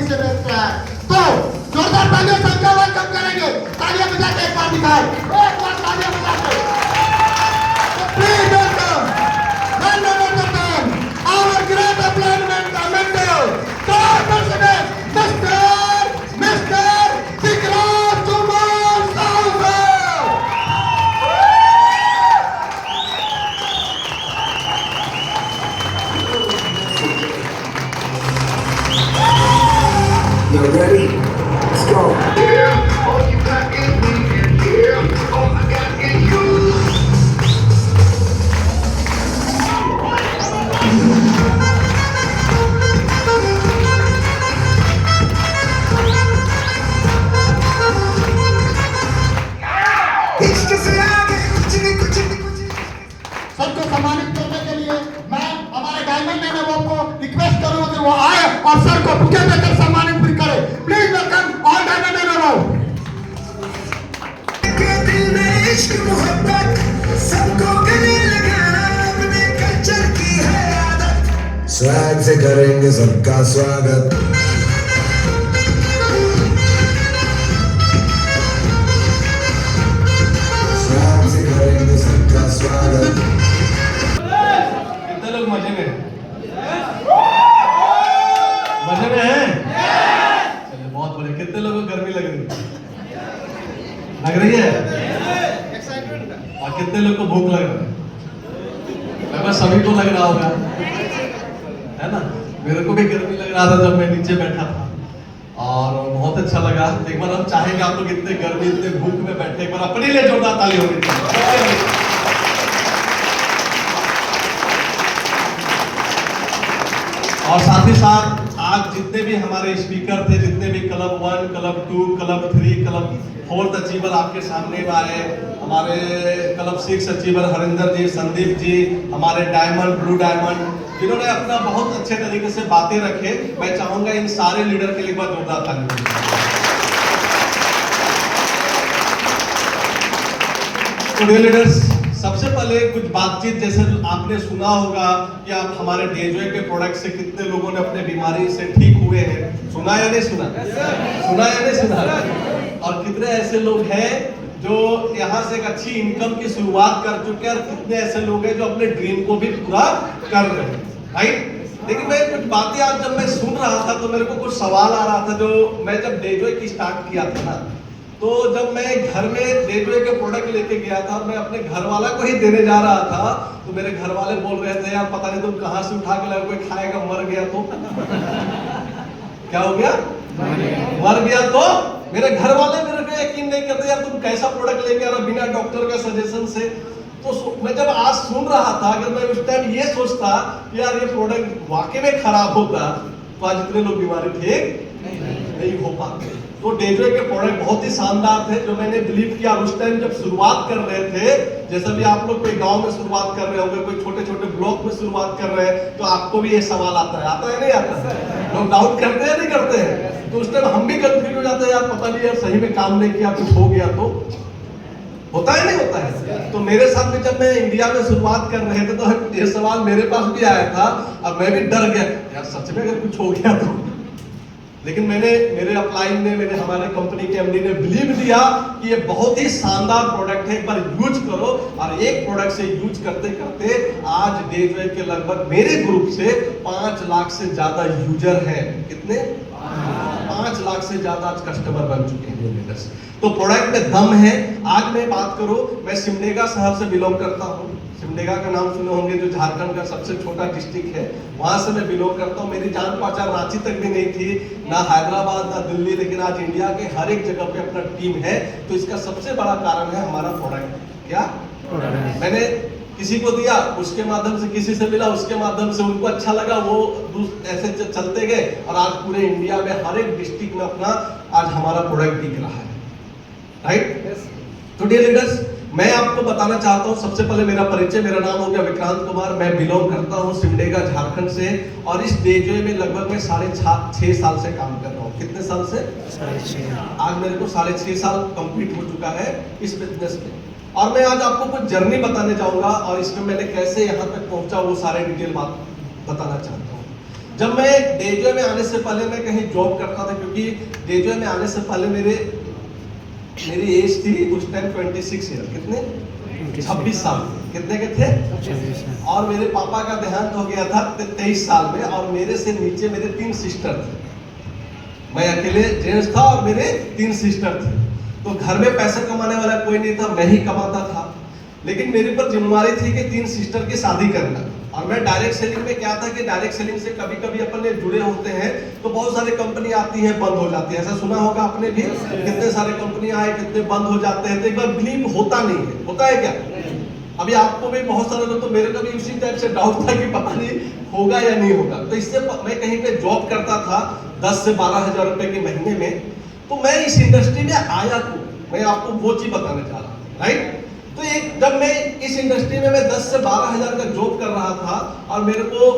Copy से बेच रहा है। तो जोरदार तालियों से उनका वेलकम करेंगे। तालियां बजा के एक बार दिखाएं, एक बार तालियां बजा के। Please welcome none other than our great employment mentor car president mister Vikrant Kumar Sahu. You ready? Let's go. Yeah, all you got is me, and yeah, all I got is you. सबको सम्मानित करने के लिए मैं हमारे डायमंड नेनोवॉक को रिक्वेस्ट करूंगा कि वो आए और सर को बुके देकर सम्मानित भी करे। प्लीज वेलकम ऑल डायमंड नेनोवॉक। इश्क मोहब्बत सबको गले लगाना अपने कल्चर की है आदत। स्वैग से करेंगे सबका स्वागत। स्वैग से करेंगे सबका स्वागत। कितने लोग मजे में मजे में हैं? चलिए बहुत बढ़िया। कितने लोगों को गर्मी लग रही है? और कितने लोग को भूख लग रहा है? लगभग सभी को लग रहा होगा, है ना? मेरे को भी गर्मी लग रहा था जब मैं नीचे बैठा था और बहुत अच्छा लगा। एक बार हम चाहेंगे आप लोग इतने गर्मी इतने भूख में बैठे, एक बार अपने लिए जोरदार ताली होनी चाहिए। और साथ ही साथ आज जितने भी हमारे स्पीकर थे, जितने भी club 1, club 2, club 3, club 4 achiever आपके सामने में आए, हमारे क्लब 6 अचीवर हरिंदर जी, संदीप जी, हमारे डायमंड, ब्लू डायमंड, जिन्होंने अपना बहुत अच्छे तरीके से बातें रखे, मैं चाहूंगा इन सारे लीडर के लिए बहुत जोरदार ताली। तो डियर लीडर्स, सबसे पहले कुछ बातचीत, जैसे आपने सुना होगा कि आप हमारे डेजवे के प्रोडक्ट से कितने लोगों ने अपने बीमारी से ठीक हुए हैं। सुना या नहीं सुना? सुना या नहीं सुना? और कितने ऐसे लोग हैं जो यहाँ से एक अच्छी इनकम की शुरुआत कर चुके हैं, और कितने ऐसे लोग हैं जो अपने ड्रीम को भी पूरा कर रहे हैं, राइट? लेकिन मैं कुछ बातें आज जब मैं सुन रहा था तो मेरे को कुछ सवाल आ रहा था। जो मैं जब डेजवे की स्टार्ट किया था ना, तो जब मैं घर में डेजवे के प्रोडक्ट लेके गया था, मैं अपने घर वाला को ही देने जा रहा था, तो मेरे घर वाले बोल रहे थे, यार पता नहीं तुम कहाँ से उठा के लाए, कोई खाएगा, मर गया तो क्या हो गया? मर गया तो मेरे घर वाले मेरे को यकीन नहीं करते, यार तुम कैसा प्रोडक्ट लेके आ रहे हो बिना डॉक्टर का सजेशन से। तो मैं जब आज सुन रहा था, अगर मैं उस टाइम ये सोचता कि यार ये प्रोडक्ट वाकई में खराब होता, तो आज इतने लोग बीमारी ठीक नहीं हो पाते। तो डेजवे के प्रोडक्ट बहुत ही शानदार थे, जो मैंने बिलीव किया उस टाइम जब शुरुआत कर रहे थे। जैसे भी आप लोग कोई गांव में शुरुआत कर रहे होंगे, कोई छोटे छोटे ब्लॉक में शुरुआत कर रहे हैं, तो आपको भी ये सवाल आता है नहीं आता है? लोग डाउट करते हैं नहीं करते हैं? तो उस टाइम हम भी कंफ्यूज हो जाते हैं, यार पता नहीं यार सही में काम नहीं किया, कुछ हो गया तो होता है नहीं होता है? तो मेरे साथ भी जब मैं इंडिया में शुरुआत कर रहे थे तो ये सवाल मेरे पास भी आया था, और मैं भी डर गया, यार सच में अगर कुछ हो गया तो। लेकिन मेरे अपलाइन ने, हमारे कंपनी के एमडी ने बिलीव दिया कि ये बहुत ही शानदार प्रोडक्ट है, एक बार यूज करो। और एक प्रोडक्ट से यूज करते करते आज डेजवे के लगभग मेरे ग्रुप से 5 लाख से ज्यादा यूजर हैं। कितने? 5 लाख से ज्यादा आज कस्टमर बन चुके हैं लीडर्स। तो प्रोडक्ट में दम है। आज मैं बात करूं, मैं सिमडेगा शहर से बिलोंग करता हूं। सिमडेगा का नाम सुने होंगे, जो झारखंड का सबसे छोटा डिस्ट्रिक्ट है, वहां से मैं बिलोंग करता हूं। मेरी जान पहचान रांची तक भी नहीं थी, ना हैदराबाद ना दिल्ली, लेकिन आज इंडिया के हर एक जगह पे अपना टीम है। तो इसका सबसे बड़ा कारण है हमारा प्रोडक्ट। क्या मैंने किसी को दिया, उसके माध्यम से किसी से मिला, उसके माध्यम से उनको अच्छा लगा, वो ऐसे चलते गए, और आज पूरे इंडिया में हर एक डिस्ट्रिक्ट में अपना आज हमारा प्रोडक्ट दिख रहा है, राइट? तो डियर लीडर्स, मैं आपको बताना चाहता हूं, सबसे पहले मेरा परिचय, मेरा नाम हो गया विक्रांत कुमार, मैं बिलोंग करता हूं सिमडेगा झारखंड से, और इस डेजवे में लगभग मैं 6.5 साल से काम कर रहा हूं। कितने साल से? 6.5। आज मेरे को 6.5 साल कंप्लीट हो चुका है इस बिजनेस में। और मैं आज आपको कुछ जर्नी बताने जाऊंगा, और इसमें मैंने कैसे यहाँ तक पहुंचा वो सारे डिटेल बात बताना चाहता हूँ। जब मैं डेजो में आने से पहले मैं कहीं जॉब करता था, क्योंकि डेजो में आने से पहले मेरी एज थी उस टाइम 26 ईयर, कितने 26 साल, कितने के थे, और मेरे पापा का देहांत हो गया था 23 साल में, और मेरे से नीचे मेरे 3 सिस्टर थे। मैं अकेले जेंट्स था और मेरे 3 सिस्टर थे। तो घर में पैसा कमाने वाला कोई नहीं था, मैं ही कमाता था। लेकिन मेरे पर जिम्मेवारी थी कि 3 सिस्टर की शादी करना। और मैं डायरेक्ट सेलिंग में क्या था कि डायरेक्ट सेलिंग से कभी कभी अपने जुड़े होते हैं तो बहुत सारी कंपनी आती है, बंद हो जाती है। ऐसा सुना होगा आपने भी, कितने सारे कंपनी आए, कितने बंद हो जाते हैं। तो एक बार बिलीव होता नहीं है, होता है क्या? अभी आपको भी बहुत सारे लोग, तो मेरे को भी उसी टाइप से डाउट था कि पता नहीं होगा या नहीं होगा। तो इससे मैं कहीं पे जॉब करता था 10 से 12 हजार रुपए के महीने में। तो मैं इस इंडस्ट्री में आया क्यों, मैं आपको वो चीज बताने जा रहा हूँ, राइट। तो एक जब मैं इस इंडस्ट्री में मैं 10 से 12 हजार का जॉब कर रहा था, और मेरे को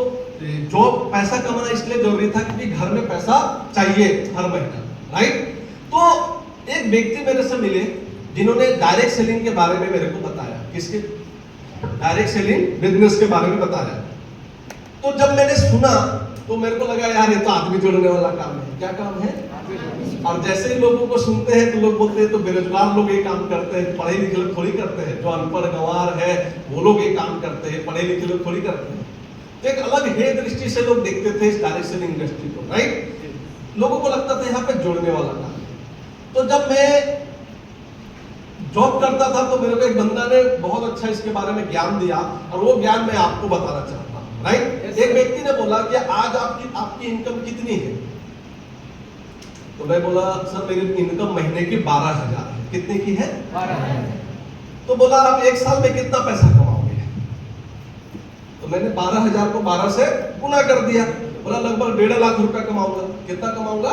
जॉब पैसा कमाना इसलिए जरूरी था क्योंकि घर में पैसा चाहिए हर महीना, राइट। तो एक व्यक्ति मेरे से मिले जिन्होंने डायरेक्ट सेलिंग के बारे में मेरे को बताया। किसके? डायरेक्ट सेलिंग बिजनेस के बारे में बताया। तो जब मैंने सुना तो मेरे को लगा यार ये तो आदमी जोड़ने वाला काम है। क्या काम है? और जैसे ही लोगों को सुनते हैं तो लोग बोलते हैं तो बेरोजगार लोग ये काम करते हैं, पढ़े लिखे लोग थोड़ी करते हैं। जो अनपढ़ गंवार है वो लोग ये काम करते हैं, पढ़े लिखे लोग थोड़ी करते हैं। तो एक अलग हे दृष्टि से लोग देखते थे इस डायरेक्ट सेलिंग इंडस्ट्री को, राइट। लोगों को लगता था यहाँ पे जोड़ने वाला काम है। तो जब मैं जॉब करता था तो मेरे को एक बंदा ने बहुत अच्छा इसके बारे में ज्ञान दिया, और वो ज्ञान मैं आपको बताना चाहता हूँ, राइट। एक व्यक्ति ने बोला कि आज आपकी इनकम कितनी है? तो मैं बोला सर मेरी इनकम महीने की 12,000 है। कितने की है? 12,000। तो बोला आप 1 साल में कितना पैसा कमाओगे? तो मैंने 12,000 को 12 से गुना कर दिया। बोला लगभग 1.5 लाख रुपया कमाऊंगा। कितना कमाऊंगा?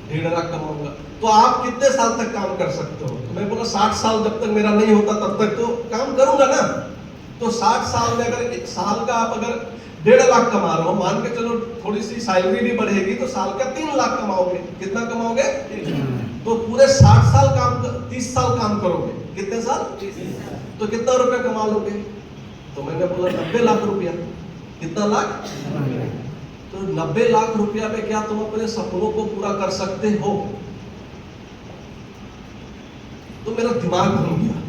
1.5 लाख कमाऊंगा। तो आप कितने साल तक काम कर सकते हो? तो मैं बोला 60 साल जब तक मेरा नहीं होता तब तक तो काम करूंगा ना। तो 60 साल में अगर 1 साल का आप अगर 1.5 लाख कमा रहे हो, मान के चलो थोड़ी सी सैलरी भी बढ़ेगी तो साल का 3 लाख कमाओगे। कितना कमाओगे? तो पूरे 60 साल काम 30 साल काम करोगे। कितने साल? 30 साल। तो कितना रुपया कमा लोगे? तो मैंने बोला 90 लाख रुपया। कितना लाख? तो 90 लाख रुपया में क्या तुम अपने सपनों को पूरा कर सकते हो? तो मेरा दिमाग घूम गया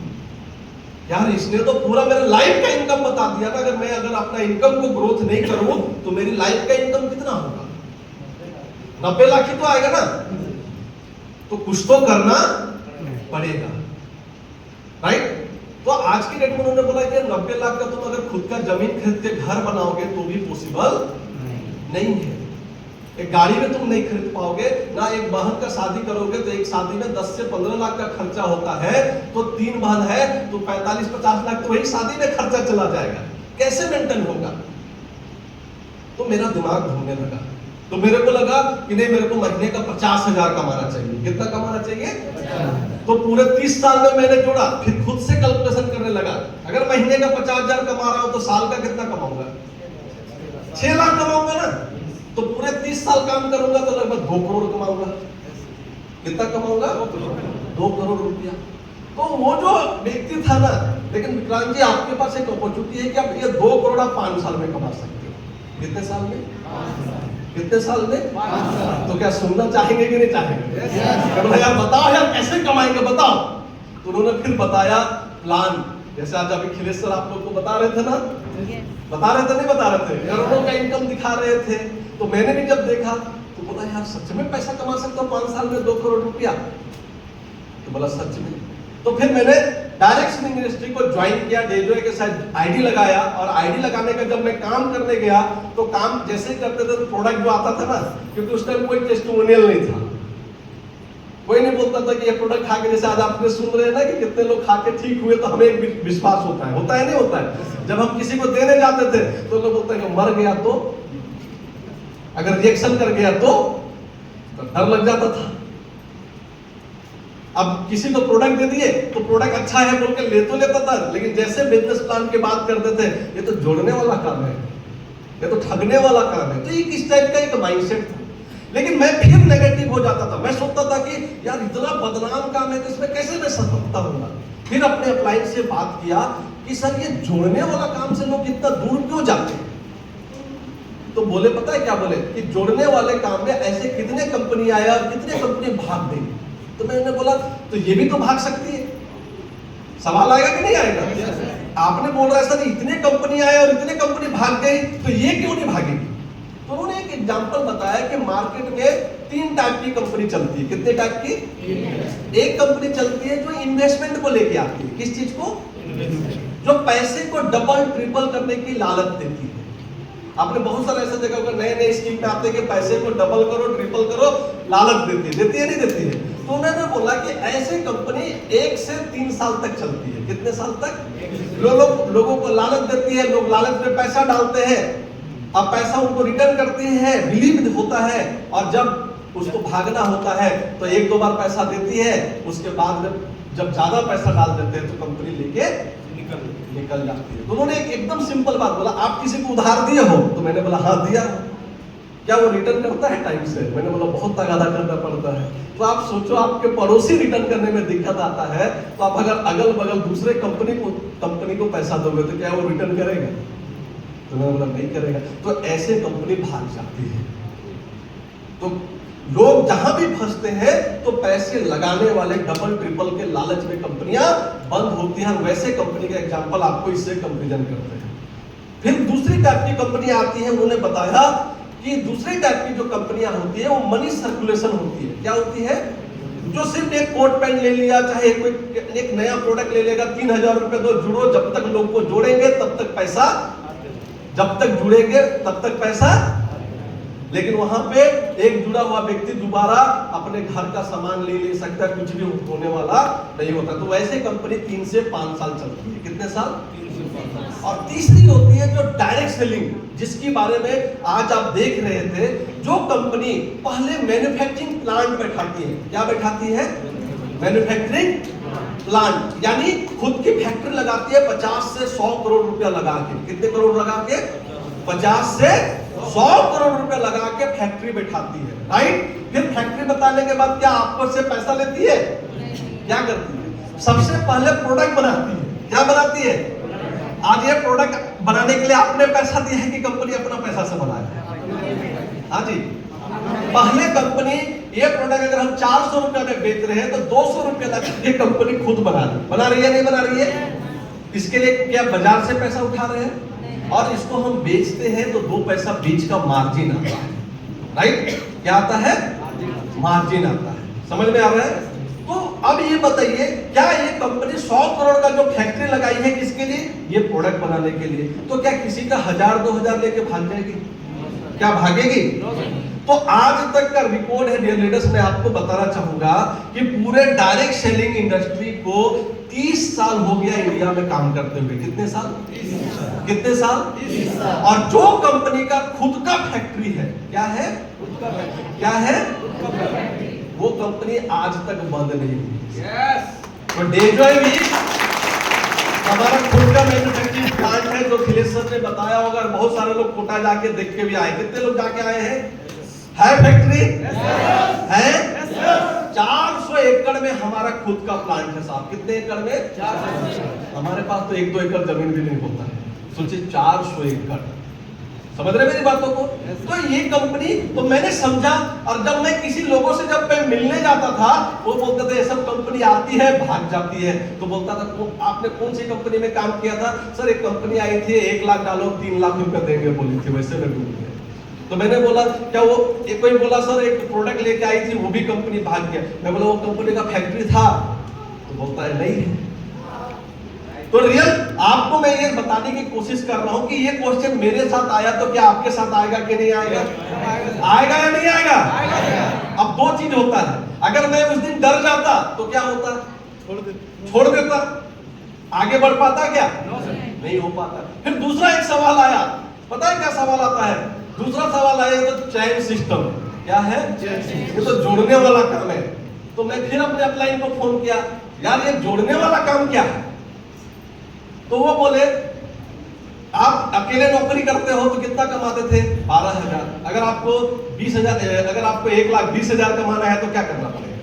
यार, इसने तो पूरा मेरा लाइफ का इनकम बता दिया ना। अगर अपना इनकम को ग्रोथ नहीं करूं तो मेरी लाइफ का इनकम कितना होगा? 90 लाख ही तो आएगा ना। तो कुछ तो करना पड़ेगा, राइट। तो आज की डेट में उन्होंने बोला कि 90 लाख का तुम अगर खुद का जमीन खरीद के घर बनाओगे तो भी पॉसिबल नहीं है। एक गाड़ी में तुम नहीं खरीद पाओगे ना। एक बहन का शादी करोगे तो एक शादी में 10 से 15 लाख का खर्चा होता है। तो 3 बहन है तो 45-50 लाख तो वही शादी में खर्चा चला जाएगा। कैसे मेंटेन होगा? तो मेरा दिमाग घूमने लगा। तो मेरे को लगा कि नहीं, मेरे को महीने का 50,000 कमाना चाहिए। कितना कमाना चाहिए? 50,000। तो पूरे 30 साल में मैंने जोड़ा, फिर खुद से कैलकुलेशन करने लगा। अगर महीने का 50,000 कमा रहा हूं तो साल का कितना कमाऊंगा? 6 लाख कमाऊंगा ना। तो पूरे 30 साल काम करूंगा तो लगभग 2 करोड़ कमाऊंगा। कितना कमाऊंगा? 2 करोड़ रुपया। तो वो जो व्यक्ति था ना, लेकिन विक्रांत जी आपके पास एक अपॉर्चुनिटी है कि आप ये 2 करोड़ आप 5 साल में कमा सकते हो। कितने साल में? 5 साल। कितने साल में? 5 साल। तो क्या सुनना चाहेंगे कि नहीं चाहेंगे? बोला यार बताओ यार कैसे कमाएंगे बताओ। तो उन्होंने फिर बताया प्लान। जैसे आज अभी खिलेश सर आप लोग को बता रहे थे ना, बता रहे थे नहीं बता रहे थे, करोड़ों का इनकम दिखा रहे थे। तो मैंने भी जब देखा तो बोला यार सच में पैसा कमा सकता हूँ 5 साल में 2 करोड़ रुपया। तो बोला सच में। तो फिर मैंने डायरेक्ट सेलिंग इंडस्ट्री को ज्वाइन किया। डेजो के साथ आईडी लगाया, और आईडी लगाने का जब मैं काम करने गया तो काम जैसे ही करते थे तो प्रोडक्ट जो आता था ना, क्योंकि उस टाइम कोई टेस्टिमोनियल नहीं था, कोई नहीं बोलता था कि ये प्रोडक्ट खा के, जैसे आज आपने सुन रहे हैं ना कि कितने लोग खा के ठीक हुए, तो हमें एक विश्वास होता है नहीं होता है। जब हम किसी को देने जाते थे तो लोग बोलते हैं कि मर गया तो, अगर रिएक्शन कर गया तो डर लग जाता था। अब किसी को प्रोडक्ट दे दिए तो प्रोडक्ट अच्छा है बोल के ले तो लेता था, लेकिन जैसे बिजनेस प्लान की बात करते थे ये तो जोड़ने वाला काम है, ये तो ठगने वाला काम है। तो ये किस टाइप का एक माइंडसेट था। लेकिन मैं फिर नेगेटिव हो जाता था। मैं सोचता था कि यार इतना बदनाम काम है तो इसमें कैसे मैं सफलता होगा। फिर अपने अपलाइन से बात किया कि सर ये जोड़ने वाला काम से लोग इतना दूर क्यों जाते हैं। तो बोले पता है क्या बोले कि जोड़ने वाले काम में ऐसे कितने कंपनी आया और कितने कंपनी भाग गई। तो मैंने बोला तो ये भी तो भाग सकती है। सवाल आएगा कि नहीं आएगा? आपने बोल रहा है सर इतने कंपनी आए और इतने कंपनी भाग गई तो ये क्यों नहीं भागेगी? तो उन्होंने एक एग्जांपल बताया कि मार्केट में 3 टाइप की कंपनी चलती है। कितने टाइप की? एक कंपनी चलती है जो इन्वेस्टमेंट को लेके आती है। किस चीज को? जो पैसे को डबल ट्रिपल करने की लालच देती है। आपने बहुत सारे ऐसे जगह पर नए नए स्कीम पे आते हैं कि पैसे को डबल करो ट्रिपल करो, लालच देती है नहीं देती है? तो उन्होंने बोला कि ऐसे कंपनी 1 से 3 साल तक चलती है। कितने साल तक? लोगों को लालच देती है, लोग लालच में पैसा डालते हैं, अब पैसा उनको रिटर्न करते हैं, बिलीव होता है, और जब उसको भागना होता है तो 1-2 बार पैसा देती है, उसके बाद जब ज्यादा पैसा डाल देते हैं तो कंपनी लेके निकल जाती है। तो उन्होंने एकदम सिंपल बात बोला, आप किसी को उधार दिए हो? तो मैंने बोला हाँ दिया। क्या वो रिटर्न करता है टाइम से? मैंने बोला बहुत तगादा करना पड़ता है। तो आप सोचो आपके पड़ोसी रिटर्न करने में दिक्कत आता है, तो आप अगर अगल बगल दूसरे कंपनी को पैसा दोगे तो क्या वो रिटर्न करेगा? तो मैंने बोला नहीं करेगा। तो ऐसे कंपनी भाग जाती है। तो लोग जहां भी फंसते हैं तो पैसे लगाने वाले डबल ट्रिपल के लालच में कंपनियां बंद होती हैं। वैसे कंपनी का एग्जांपल आपको इससे कंपैरिजन करते हैं। फिर दूसरी टाइप की कंपनी आती है। उन्होंने बताया कि दूसरी टाइप की जो कंपनियां होती है वो मनी सर्कुलेशन होती है। क्या होती है? जो सिर्फ एक कोट पैंट ले लिया, चाहे कोई एक नया प्रोडक्ट ले लेगा, 3000 रुपए दो, जुड़ो, जब तक लोग को जोड़ेंगे तब तक पैसा, जब तक जुड़ेंगे तब तक पैसा। लेकिन वहां पे एक जुड़ा हुआ व्यक्ति दोबारा अपने घर का सामान ले सकता है, कुछ भी होने वाला नहीं होता। तो वैसे कंपनी 3 से 5 साल चलती है। कितने साल? 3 से 5 साल। और तीसरी होती है जो डायरेक्ट सेलिंग, जिसके बारे में आज आप देख रहे थे। जो कंपनी पहले मैन्युफैक्चरिंग प्लांट बैठाती है। क्या बैठाती है? मैन्युफैक्चरिंग प्लांट, यानी खुद की फैक्ट्री लगाती है 50 से 100 करोड़ रुपया लगा के। कितने करोड़ लगा के? 50 से 100 करोड़ रुपए लगा के फैक्ट्री बैठाती है, राइट? फिर फैक्ट्री बताने के बाद क्या आपको से पैसा लेती है? क्या करती है? सबसे पहले प्रोडक्ट बनाती है। क्या बनाती है? आज ये प्रोडक्ट बनाने के लिए आपने पैसा दिया है कि कंपनी अपना पैसा से बनाए? हाँ जी। पहले कंपनी ये प्रोडक्ट अगर हम 400 रुपए में बेच रहे हैं तो 200 रुपए लगा के कंपनी खुद बना रही है नहीं बना रही है? इसके लिए क्या बाजार से पैसा उठा रहे हैं? और इसको हम बेचते हैं तो 2 पैसा बीच का मार्जिन आता है, राइट? क्या आता है? मार्जिन आता है। समझ में आ रहा है? तो अब ये बताइए, क्या ये कंपनी 100 करोड़ का जो फैक्ट्री लगाई है किसके लिए? ये प्रोडक्ट बनाने के लिए। तो क्या किसी का 1000-2000 लेके भाग जाएगी? क्या भागेगी? तो आज तक का रिकॉर्ड है डियर लीडर्स, मैं आपको बताना चाहूंगा कि पूरे डायरेक्ट सेलिंग इंडस्ट्री को 30 साल हो गया इंडिया में काम करते हुए। कितने साल? 30 साल। कितने साल? 30 साल। और जो कंपनी का खुद का फैक्ट्री है, क्या है? खुद का फैक्ट्री। क्या है? खुद का फैक्ट्री। वो कंपनी आज तक बंद नहीं हुई। तो डेजॉय भी हमारा खुद का मैन्युफैक्चरिंग प्लांट है, जो खिलेश सर ने बताया होगा। बहुत सारे लोग कोटा जाके देख के भी आए। कितने लोग जाके आए हैं? है फैक्ट्री? है? 400 एकड़ में हमारा खुद का प्लांट है साहब। कितने एकड़ में? 400। हमारे पास तो 1-2 एकड़ जमीन भी नहीं होता है। सोचिए 400 एकड़। समझ रहे मेरी बातों को? तो ये कंपनी, तो मैंने समझा, और जब मैं किसी लोगों से जब मैं मिलने जाता था वो बोलते थे ये सब कंपनी आती है भाग जाती है। तो बोलता था आपने कौन सी कंपनी में काम किया था? सर एक कंपनी आई थी, 1 लाख डालो 3 लाख रुपए देंगे बोली थी, वैसे में डूब गए। तो मैंने बोला क्या वो एक कोई बोला सर एक प्रोडक्ट लेके आई थी वो भी कंपनी भाग गया। मैं बोला वो कंपनी का फैक्ट्री था? तो बोलता है नहीं है। तो रियल आपको मैं ये बताने की कोशिश कर रहा हूं कि ये क्वेश्चन मेरे साथ आया तो क्या आपके साथ आएगा कि नहीं आएगा? आएगा या नहीं आएगा? अब 2 चीज होता है। अगर मैं उस दिन डर जाता तो क्या होता? छोड़ देता। आगे बढ़ पाता क्या? नहीं हो पाता। फिर दूसरा एक सवाल आया। पता है क्या सवाल आता है? दूसरा सवाल आया तो चैन सिस्टम। क्या है? ये तो जोड़ने वाला काम है। तो मैं फिर अपने अपलाइन को फोन किया, यार ये जोड़ने वाला काम क्या है? तो वो बोले आप अकेले नौकरी करते हो तो कितना कमाते थे? 12,000। अगर आपको 20,000, अगर आपको 1,20,000 कमाना है तो क्या करना पड़ेगा?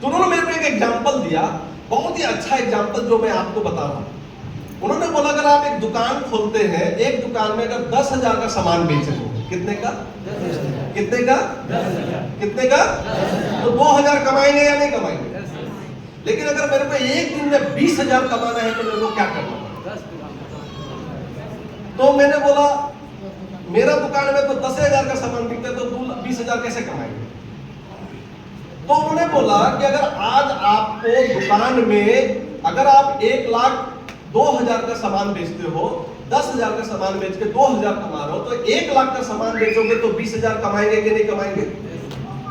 तो उन्होंने मेरे को एक एग्जाम्पल दिया, बहुत ही अच्छा एग्जाम्पल जो मैं आपको बता रहा हूं। उन्होंने बोला अगर आप एक दुकान खोलते हैं, एक दुकान में अगर 10,000 का सामान बेच रहे हो, कितने का? कितने का? कितने का? तो 2,000 कमाएंगे या नहीं कमाएंगे? लेकिन अगर मेरे को एक दिन में 20,000 कमाना है तो मेरे को क्या करना पड़ेगा? तो मैंने बोला मेरा दुकान में तो 10,000 का सामान बिकता है, तो 20,000 कैसे कमाएंगे? तो उन्होंने बोला कि अगर आज आपको दुकान में अगर आप 1,02,000 का सामान बेचते हो, 10,000 का सामान बेच के 2,000 कमा रहे हो, तो 1,00,000 का सामान बेचोगे तो 20,000 कमाएंगे कि नहीं कमाएंगे?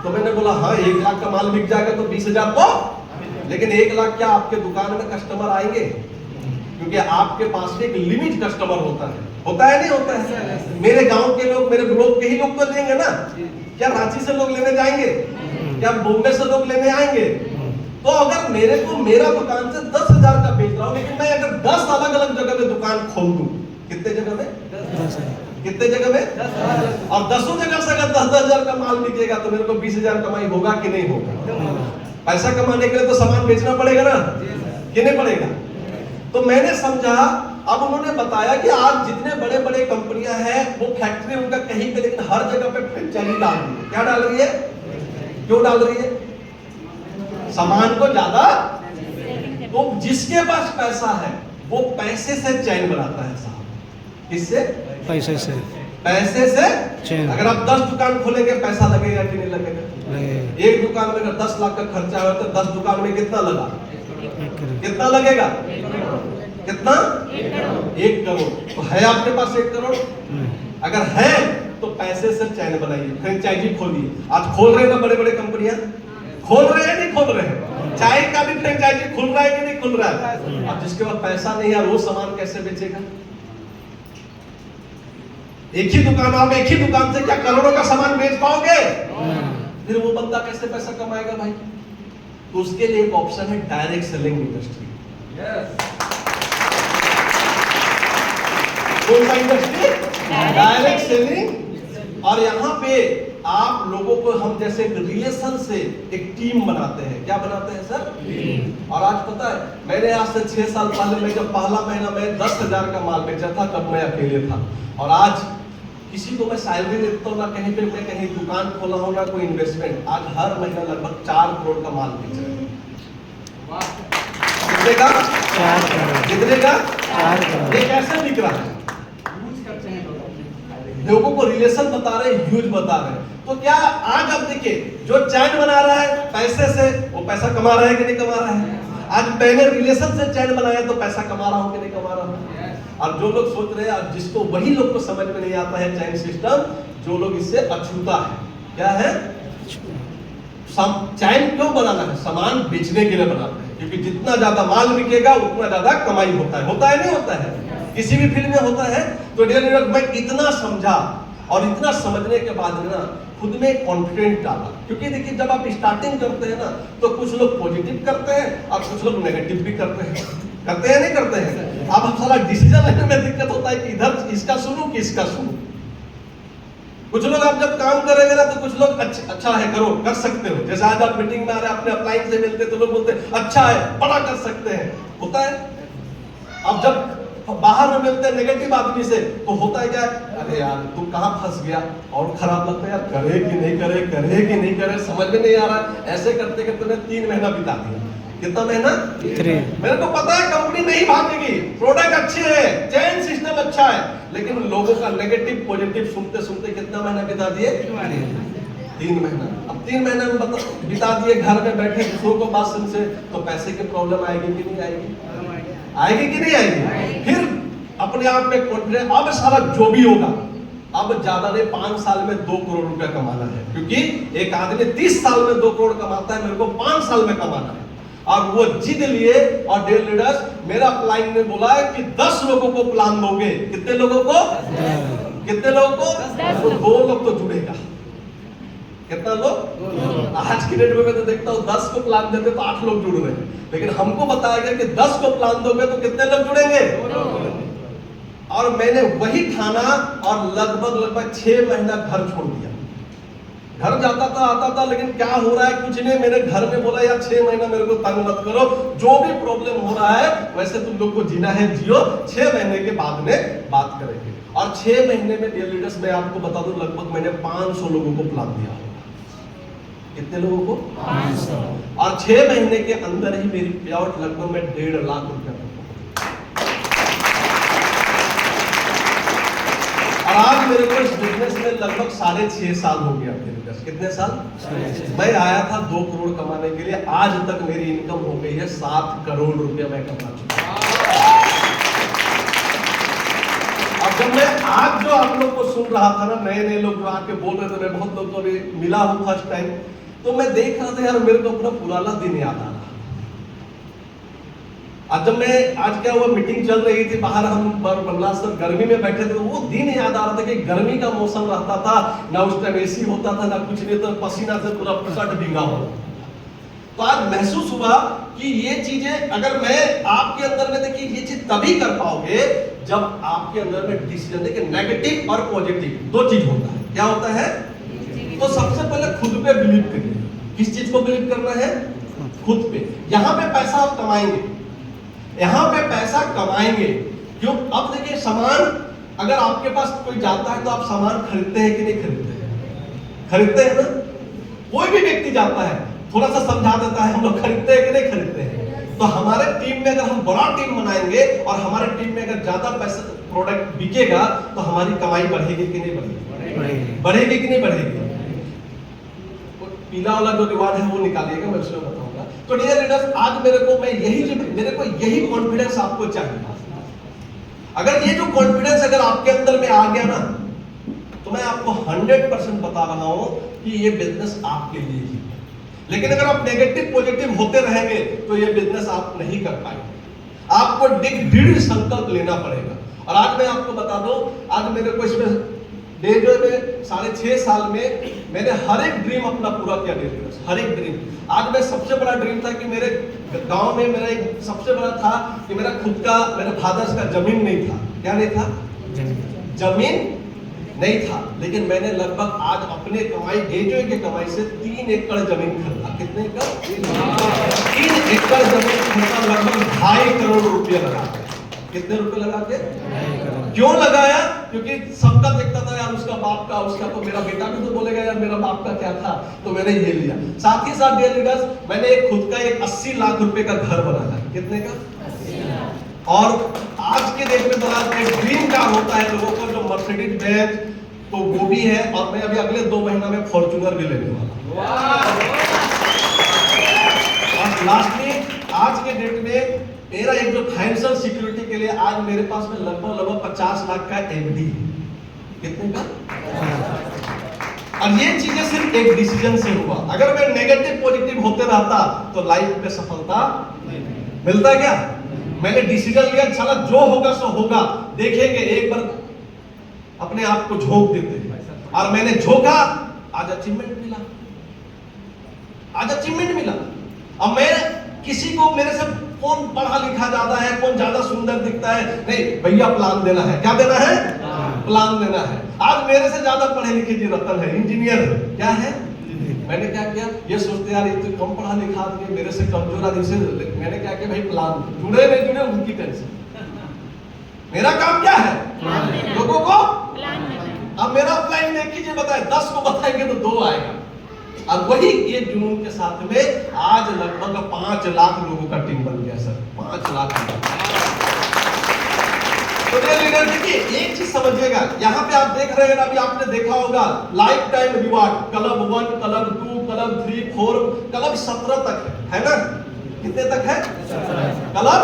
तो मैंने बोला हाँ, 1,00,000 का माल बिक जाएगा तो 20,000 तो, लेकिन 1,00,000 क्या आपके दुकान में कस्टमर आएंगे? क्योंकि आपके पास एक लिमिट कस्टमर होता है नहीं होता है? मेरे गांव के लोग, मेरे ब्लॉक के ही लोग तो लेंगे ना, क्या रांची से लोग लेने जाएंगे? क्या बॉम्बे से लोग लेने आएंगे? तो अगर मेरे को मेरा दुकान से 10,000 का बेच रहा हूं, लेकिन मैं अगर 10 अलग अलग जगह में दुकान खोल दूं, कितने जगह में? कितने जगह में? और 10 जगह से अगर 10,000 का माल बिकेगा तो मेरे को 20,000 कमाई होगा कि नहीं होगा? पैसा कमाने के लिए तो सामान बेचना पड़ेगा ना, कि नहीं पड़ेगा? तो मैंने समझा, अब उन्होंने बताया कि आज जितने बड़े बड़े कंपनियां हैं वो फैक्ट्री उनका कहीं पे, लेकिन हर जगह पे फ्रेंचाइजी डाल रही है। क्या डाल रही है? क्यों डाल रही है? सामान को ज्यादा, तो जिसके पास पैसा है वो पैसे से चैन बनाता है साहब। किससे? पैसे से। पैसे से चैन। अगर आप 10 दुकान खोलेंगे, पैसा लगेगा कि नहीं लगेगा? एक दुकान में अगर 10 लाख का खर्चा हो तो 10 दुकान में कितना लगा? कितना लगेगा? कितना? 1 करोड़। तो है आपके पास 1 करोड़? अगर है तो पैसे से चैन बनाइए, फ्रेंचाइजी खोलिए। आज खोल रहे हैं ना बड़े बड़े कंपनियां, खोल रहे हैं नहीं खोल रहे हैं? चाय का भी फ्रेंचाइजी खुल रहा है कि नहीं खुल रहा है? अब जिसके पास पैसा नहीं है वो सामान कैसे बेचेगा? एक ही दुकान, आप एक ही दुकान से क्या करोड़ों का सामान बेच पाओगे? फिर वो बंदा कैसे पैसा कमाएगा भाई? तो उसके लिए एक ऑप्शन है डायरेक्ट सेलिंग इंडस्ट्री। कौन सा इंडस्ट्री? Direct selling. और यहाँ पे आप लोगों को हम जैसे रिलेशन से एक टीम बनाते हैं। क्या बनाते हैं सर? और आज पता है, मैंने आज से 6 साल पहले, मैं जब पहला महीना में 10,000 का माल बेचा था तब मैं अकेले था, और आज किसी को मैं सैलरी देता हूँ ना, कहीं पे मैं कहीं दुकान खोला हूँ ना कोई इन्वेस्टमेंट, आज हर महीना लगभग 4 करोड़ का माल बेच रहे हैं। कितने का? 4 करोड़। कितने का? 4 करोड़। ये कैसे बिक रहा है? लोगों को रिलेशन बता रहे हैं, ह्यूज बता रहे हैं। तो क्या आज आप देखिए, जो चैन बना रहा है पैसे से, वो पैसा कमा रहा है कि नहीं कमा रहा है? आज मैंने रिलेशन से चैन बनाया तो पैसा कमा रहा हूं कि नहीं कमा रहा हूं? और जो लोग सोच रहे हैं, जिसको वही लोग को समझ में नहीं आता है चैन सिस्टम, जो लोग इससे अछूता है। क्या है? चैन क्यों बनाना है? सामान बेचने के लिए बनाते हैं, क्योंकि जितना ज्यादा माल बिकेगा उतना ज्यादा कमाई होता है। होता है नहीं होता है? किसी भी फील्ड में होता है। तो डियर लीडर, मैं इतना समझा और इतना समझने के बाद में ना खुद में कॉन्फिडेंट डाला। क्योंकि देखिए, जब आप स्टार्टिंग करते हैं ना तो कुछ लोग पॉजिटिव करते हैं और कुछ लोग नेगेटिव भी करते हैं। करते हैं नहीं करते हैं? अब हम सारा डिसीजन लेने में दिक्कत होता है कि इधर इसका सुनूं कि इसका सुनूं। कुछ लोग आप जब काम करेंगे ना तो कुछ लोग अच्छा है, करो, कर सकते हो। जैसे आज आप मीटिंग में आ रहे हैं, अपने अपलाइन से मिलते तो लोग बोलते हैं अच्छा है, बड़ा कर सकते हैं। होता है। अब जब बाहर में मिलते हैं नेगेटिव आदमी से तो होता है क्या? अरे यार तुम कहां फंस गया, और खराब लगता है यार, करे कि नहीं करे, करे कि नहीं करे, समझ में नहीं आ रहा। ऐसे करते करते मैं 3 महीना बिता दिया। कितना महीना? 3। मेरे को पता है कंपनी नहीं भागेगी, प्रोडक्ट अच्छे है, चैन सिस्टम अच्छा है, लेकिन लोगों का नेगेटिव पॉजिटिव सुनते सुनते कितना महीना बिता दिए? 3 महीना। अब 3 महीना में बिता दिए घर में बैठे दूसरों को बात सुन से, तो पैसे की प्रॉब्लम आएगी कि नहीं आएगी? आएगी कि नहीं आएगी? फिर अपने आप में कॉन्फिडेंस, अब सारा जो भी होगा, अब ज्यादा नहीं, 5 साल में 2 करोड़ रुपया कमाना है। क्योंकि एक आदमी 30 साल में 2 करोड़ कमाता है, मेरे को 5 साल में कमाना है। और वो जिद लिए, और डियर लीडर्स, मेरा प्लान ने बोला है कि 10 लोगों को प्लान दोगे। कितने लोगों को? कितने लोगों को? तो 2 लोग तो जुड़ेगा। कितना लोग? आज की डेट में मैं तो देखता हूँ 10 को प्लान देते तो 8 लोग जुड़ रहे हैं, लेकिन हमको बताया गया कि 10 को प्लान दोगे तो कितने लोग जुड़ेंगे? और मैंने वही ठाना और लगभग 6 महीना घर छोड़ दिया। घर जाता था, आता था, लेकिन क्या हो रहा है कुछ नहीं। मेरे घर में बोला यार 6 महीना मेरे को तंग मत करो, जो भी प्रॉब्लम हो रहा है वैसे तुम लोग को जीना है जियो, 6 महीने के बाद में बात करेंगे। और 6 महीने में डियर लीडर्स मैं आपको बता दूं लगभग मैंने 500 लोगों को प्लान दिया होगा। कितने लोगों को? 500। और 6 महीने के अंदर ही मेरी पे आउट लगभग मैं 1.5 लाख रुपया। और आज मेरे को इस बिजनेस में लगभग 6.5 साल हो गया। कितने साल? मैं आया था 2 करोड़ कमाने के लिए, आज तक मेरी इनकम हो गई है 7 करोड़ रुपया मैं कमा चुका हूं। अब जब मैं आज जो आप लोग को सुन रहा था ना, नए लोग जो आके बोल रहे थे, मैं बहुत लोग को अभी मिला हूं फर्स्ट टाइम, तो मैं देख रहा था यार मेरे को अपना पुराना दिन याद आ रहा। आज जब मैं आज क्या हुआ, मीटिंग चल रही थी बाहर, हम बल्ला सर गर्मी में बैठे थे, तो वो दिन याद आ रहा था कि गर्मी का मौसम रहता था ना, उस टाइम एसी होता था ना कुछ नहीं, तो पसीना से पूरा शर्ट भींगा हो। तो आज महसूस हुआ कि ये चीजें अगर मैं आपके अंदर में, देखिए ये चीज तभी कर पाओगे जब आपके अंदर में डिसीजन, देखिए नेगेटिव और पॉजिटिव 2 चीज होता है। क्या होता है? तो सबसे पहले खुद पे बिलीव करिए। किस चीज को बिलीव करना है? खुद पे। यहां पे पैसा आप कमाएंगे, यहां पे पैसा कमाएंगे क्यों? अब देखिए सामान अगर आपके पास कोई जाता है तो आप सामान खरीदते हैं कि नहीं खरीदते हैं? खरीदते हैं ना? कोई भी व्यक्ति जाता है थोड़ा सा समझा देता है, हम लोग खरीदते हैं कि नहीं खरीदते हैं? तो हमारे टीम में अगर हम बड़ा टीम बनाएंगे और हमारे टीम में अगर ज्यादा पैसा प्रोडक्ट बिकेगा तो हमारी कमाई बढ़ेगी कि नहीं बढ़ेगी? बढ़ेगी कि नहीं बढ़ेगी? पीला वाला जो रिवार्ड है वो निकालिएगा, मैं उसमें बताऊंगा। तो डियर लीडर्स, आज मेरे को यही कॉन्फिडेंस आपको चाहिए। अगर ये जो कॉन्फिडेंस अगर आपके अंदर में आ गया ना, तो मैं आपको 100% बता रहा हूं कि ये बिजनेस आपके लिए ही है। लेकिन अगर आप नेगेटिव पॉजिटिव होते रहेंगे तो ये बिजनेस आप नहीं कर पाएंगे। आपको दृढ़ संकल्प लेना पड़ेगा। और आज मैं आपको बता दूं, आज मेरे को इसमें डेजो में 6.5 साल में मैंने हर एक ड्रीम अपना पूरा किया। डेजो हर एक ड्रीम। आज मैं सबसे बड़ा ड्रीम था कि मेरे गांव में मेरा एक सबसे बड़ा था कि मेरा खुद का, मेरे फादर्स का जमीन नहीं था। क्या नहीं था? जमीन नहीं था। लेकिन मैंने लगभग आज अपने कमाई, डेजो की कमाई से 3 एकड़ जमीन खरीदा। कितने एकड़? 3 एकड़ जमीन खरीदा, लगभग 2.5 करोड़ रुपया लगा। कितने रुपए लगा के? क्यों लगाया? क्योंकि सबका देखता था यार उसका बाप का, उसका तो मेरा बेटा भी तो बोलेगा यार मेरा बाप का क्या था, तो मैंने ये लिया। साथ ही साथ डियर लीडर्स, मैंने एक खुद का एक 80 लाख रुपए का घर बनाया। कितने का? 80 लाख। और आज के डेट में बड़ा एक ड्रीम कार होता है लोगों का, जो मर्सिडीज बेंज, तो वो भी है। और मैं अभी अगले 2 महीना में फॉर्च्यूनर भी लेने वाला। और लास्टली आज के डेट में मेरा एक जो फाइनेंशियल सिक्योरिटी के लिए आज मेरे पास में लगभग 50 लाख का एफडी। कितने का? और ये चीजें सिर्फ एक डिसीजन से हुआ। अगर मैं नेगेटिव पॉजिटिव होते रहता तो लाइफ में सफलता मिलता क्या? मैंने डिसीजन लिया, चला जो होगा सो होगा, देखेंगे, एक बार अपने आप को झोंक देते। और मैंने झोंका, आज अचीवमेंट मिला। आज अचीवमेंट मिला। अब मैं किसी को, मेरे से कौन पढ़ा लिखा ज्यादा है, कौन ज्यादा सुंदर दिखता है, नहीं भैया प्लान देना है। क्या देना है? प्लान देना है। आज मेरे से ज्यादा पढ़े लिखे जी रतन है, इंजीनियर है। क्या है? मैंने क्या किया, ये सोचते यार ये तो कम पढ़ा लिखा आदमी, मेरे से कमजोर आदमी से, मैंने क्या किया भाई प्लान, जुड़े नहीं जुड़े उनकी टेंशन। मेरा काम क्या है? लोगों को अब मेरा प्लान एक कीजिए, बताए 10 को बताएंगे तो 2 आएगा। अब वही ये जुनून के साथ में आज लगभग 5 लाख लोगों का टीम बन गया सर। 5 लाख। तो लीडर देखिए एक चीज समझिएगा, यहाँ पे आप देख रहे हैं, अभी आपने देखा होगा life time reward, club 1, club 2, club 3, 4, club 17 तक है ना? कितने तक है? क्लब